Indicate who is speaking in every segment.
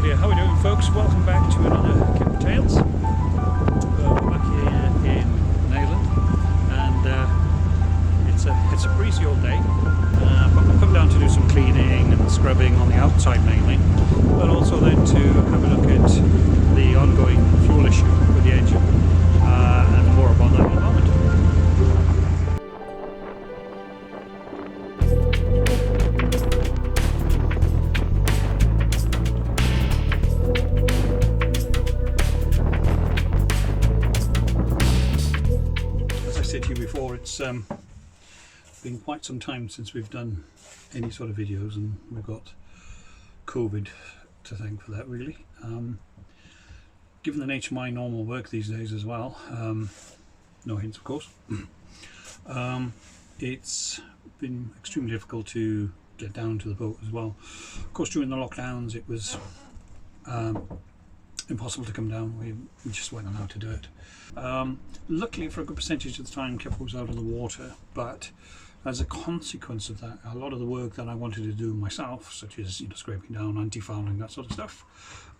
Speaker 1: dear, how are we doing, folks? Welcome back to another Kipper Tales. We're back here in Neyland, and it's a breezy old day, but we've come down to do some cleaning and scrubbing on the outside mainly, but also then to have a look at the ongoing fuel issue with the engine, and more about that in a moment. To you before, it's been quite some time since we've done any sort of videos, and we've got COVID to thank for that, really. Given the nature of my normal work these days as well, no hints of course, it's been extremely difficult to get down to the boat as well. Of course, during the lockdowns it was impossible to come down. We just weren't allowed to do it. Luckily, for a good percentage of the time, Kipper was out of the water, but as a consequence of that, a lot of the work that I wanted to do myself, such as scraping down, anti-fouling, that sort of stuff,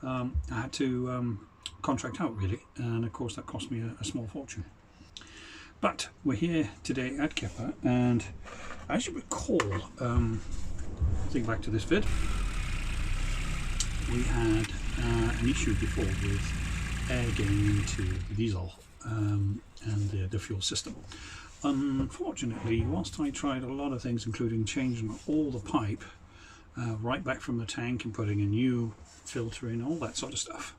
Speaker 1: I had to contract out, really, and of course that cost me a small fortune. But we're here today at Kipper, and as you recall, think back to this vid, we had an issue before with air getting into the diesel and the fuel system. Unfortunately, whilst I tried a lot of things, including changing all the pipe right back from the tank and putting a new filter in, all that sort of stuff,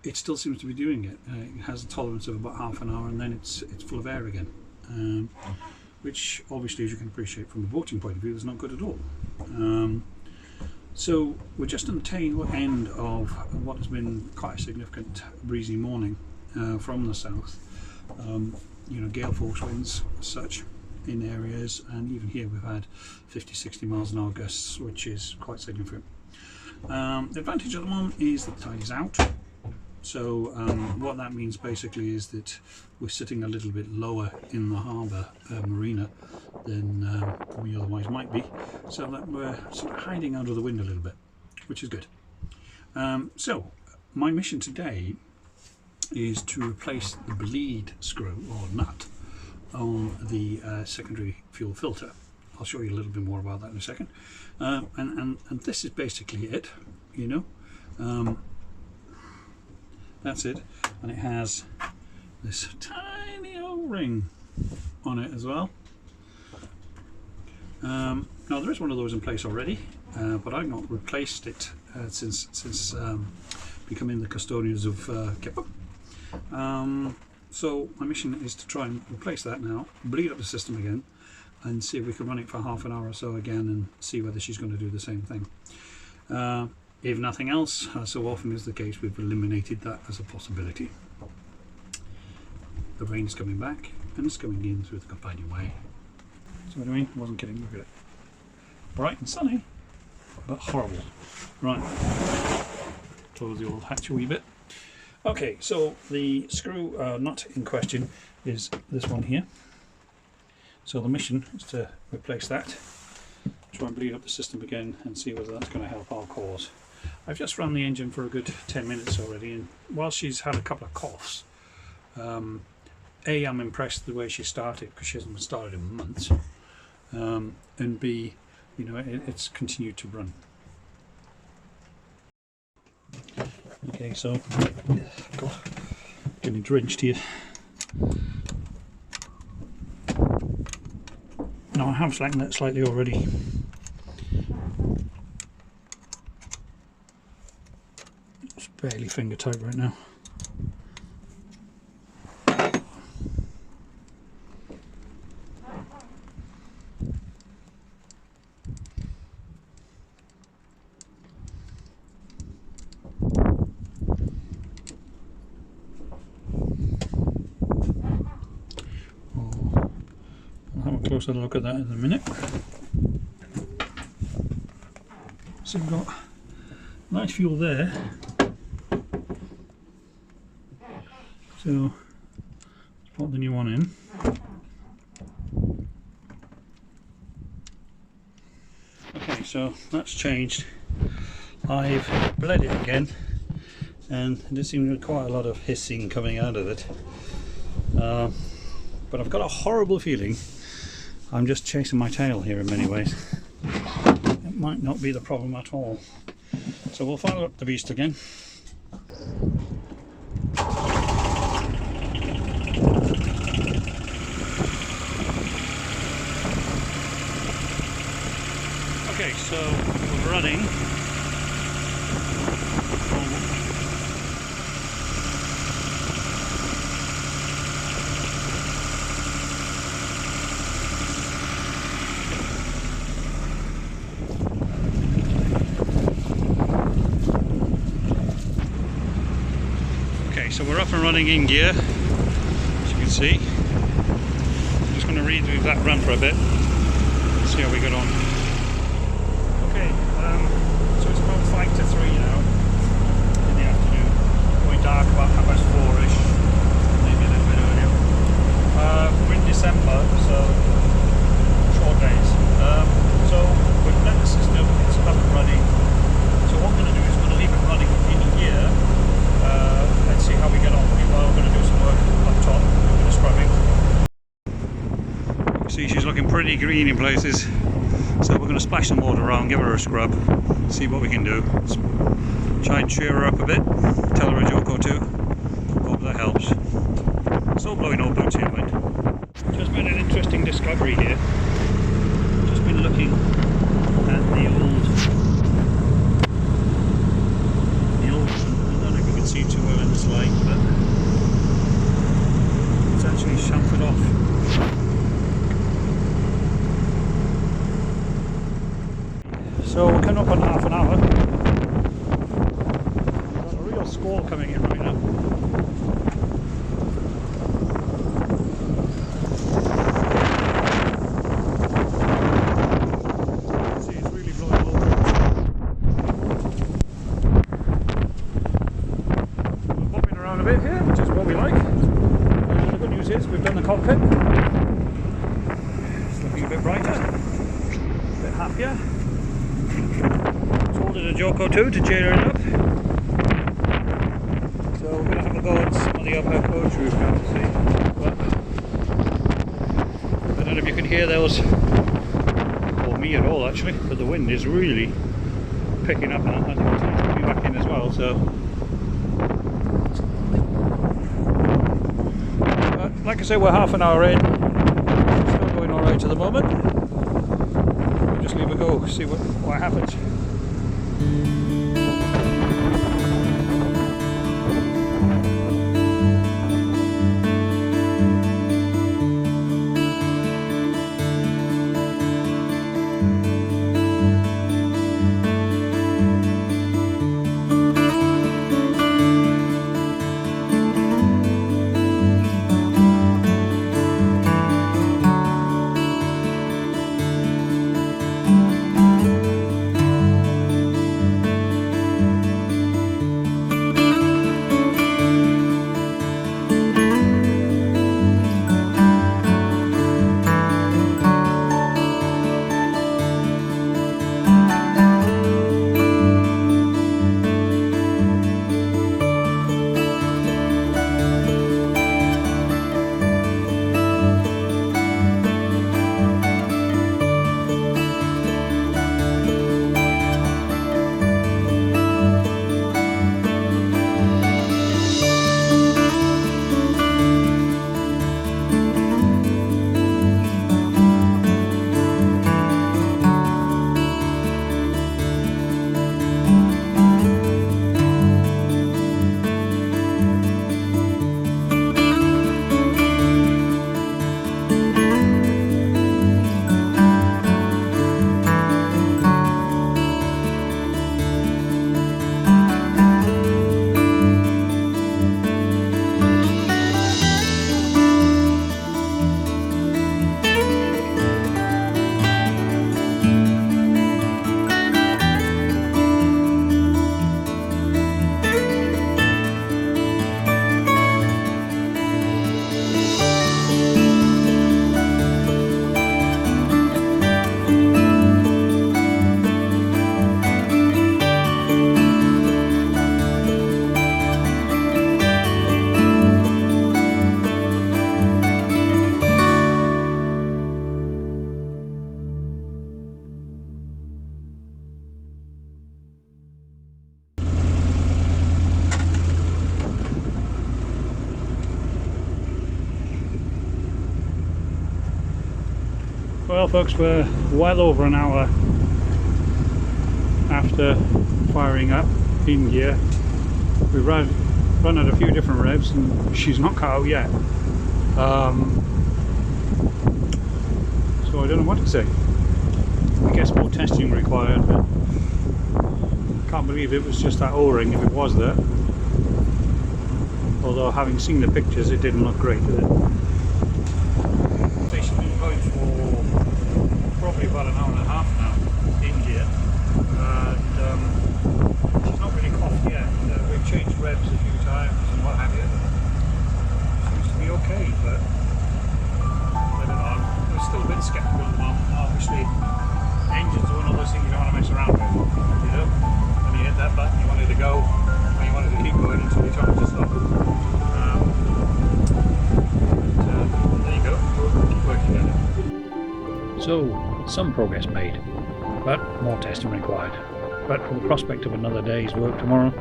Speaker 1: it still seems to be doing it. It has a tolerance of about half an hour, and then it's full of air again, which obviously, as you can appreciate from a boating point of view, is not good at all. So we're just on the tail end of what has been quite a significant breezy morning from the south. Gale force winds as such in areas, and even here we've had 50-60 miles an hour gusts, which is quite significant. The advantage at the moment is that the tide is out. So what that means basically is that we're sitting a little bit lower in the harbour marina than we otherwise might be, so that we're sort of hiding out of the wind a little bit, which is good. So my mission today is to replace the bleed screw or nut on the secondary fuel filter. I'll show you a little bit more about that in a second. And this is basically it, that's it, and it has this tiny old ring on it as well. Now there is one of those in place already, but I've not replaced it since becoming the custodians of Kipper. So my mission is to try and replace that now, bleed up the system again, and see if we can run it for half an hour or so again, and see whether she's going to do the same thing. If nothing else, as so often is the case, we've eliminated that as a possibility. The rain's coming back, and it's coming in through the companion way. See what I mean? I wasn't kidding, look at it. Bright and sunny, but horrible. Right, close the old hatch a wee bit. Okay, so the screw nut in question is this one here. So the mission is to replace that, try and bleed up the system again, and see whether that's going to help our cause. I've just run the engine for a good 10 minutes already, and while she's had a couple of coughs, A, I'm impressed the way she started, because she hasn't started in months, and B, it's continued to run. Okay, so God, getting drenched here. Now I have slackened that slightly already. It's barely finger tight right now. Closer look at that in a minute. So we've got nice fuel there. So let's put the new one in. Okay, so that's changed. I've bled it again, and there seems to be quite a lot of hissing coming out of it. But I've got a horrible feeling I'm just chasing my tail here in many ways. It might not be the problem at all. So we'll fire up the beast again. Okay, so we're running. Okay, so we're up and running in gear, as you can see. I'm just going to read through that run for a bit, see how we get on. Okay, so it's about 5 to 3 now in the afternoon. Going dark about 4:30ish, maybe a little bit earlier. We're in December, so short days. So we've let the system, it's up and running. So what I'm going to do is I'm going to leave it running in gear. Let's see how we get on. Meanwhile, we're going to do some work up top, a bit of scrubbing. See, she's looking pretty green in places. So we're going to splash some water around, give her a scrub, see what we can do. Try and cheer her up a bit, tell her a joke or two. Hope that helps. Still blowing old boots here, mate. Just made an interesting discovery here. Just been looking at the old I don't know if you can see too well in this light, but it's actually chamfered off. So we're coming up on half an hour. We've got a real squall coming in right now. See, it's really blowing over. We're bobbing around a bit here, which is what we like. The good news is we've done the cockpit. It's looking a bit brighter, a bit happier. Ordered a joke or two to cheer it up. So we're going to have a go at some of the upper coach roof now to see. But I don't know if you can hear those, or me at all actually, but the wind is really picking up now. I think it's coming back in as well. So, like I say, we're half an hour in. Still going all right at the moment. We'll just leave it go, see what happens. Well folks, we're well over an hour after firing up in gear. We've run at a few different revs and she's not cut out yet. So I don't know what to say. I guess more testing required, but I can't believe it was just that O-ring if it was there. Although having seen the pictures it didn't look great, did it? Station been going for probably about an hour and a half now in gear, and she's not really coughed yet. We've changed revs a few times and what have you. Seems to be okay, but I don't know, I'm still a bit sceptical at the moment. Obviously engines are one of those things you don't want to mess around with, you know? When you hit that button you want it to go, and you want it to keep going until you tell it to stop. There you go, we'll keep working at it. So, some progress made, but more testing required. But for the prospect of another day's work tomorrow,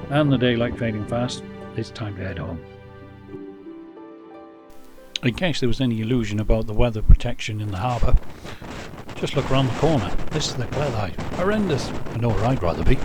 Speaker 1: and the daylight fading fast, it's time to head home. In case there was any illusion about the weather protection in the harbour, just look around the corner. This is the Cleddau. Horrendous. I know where I'd rather be.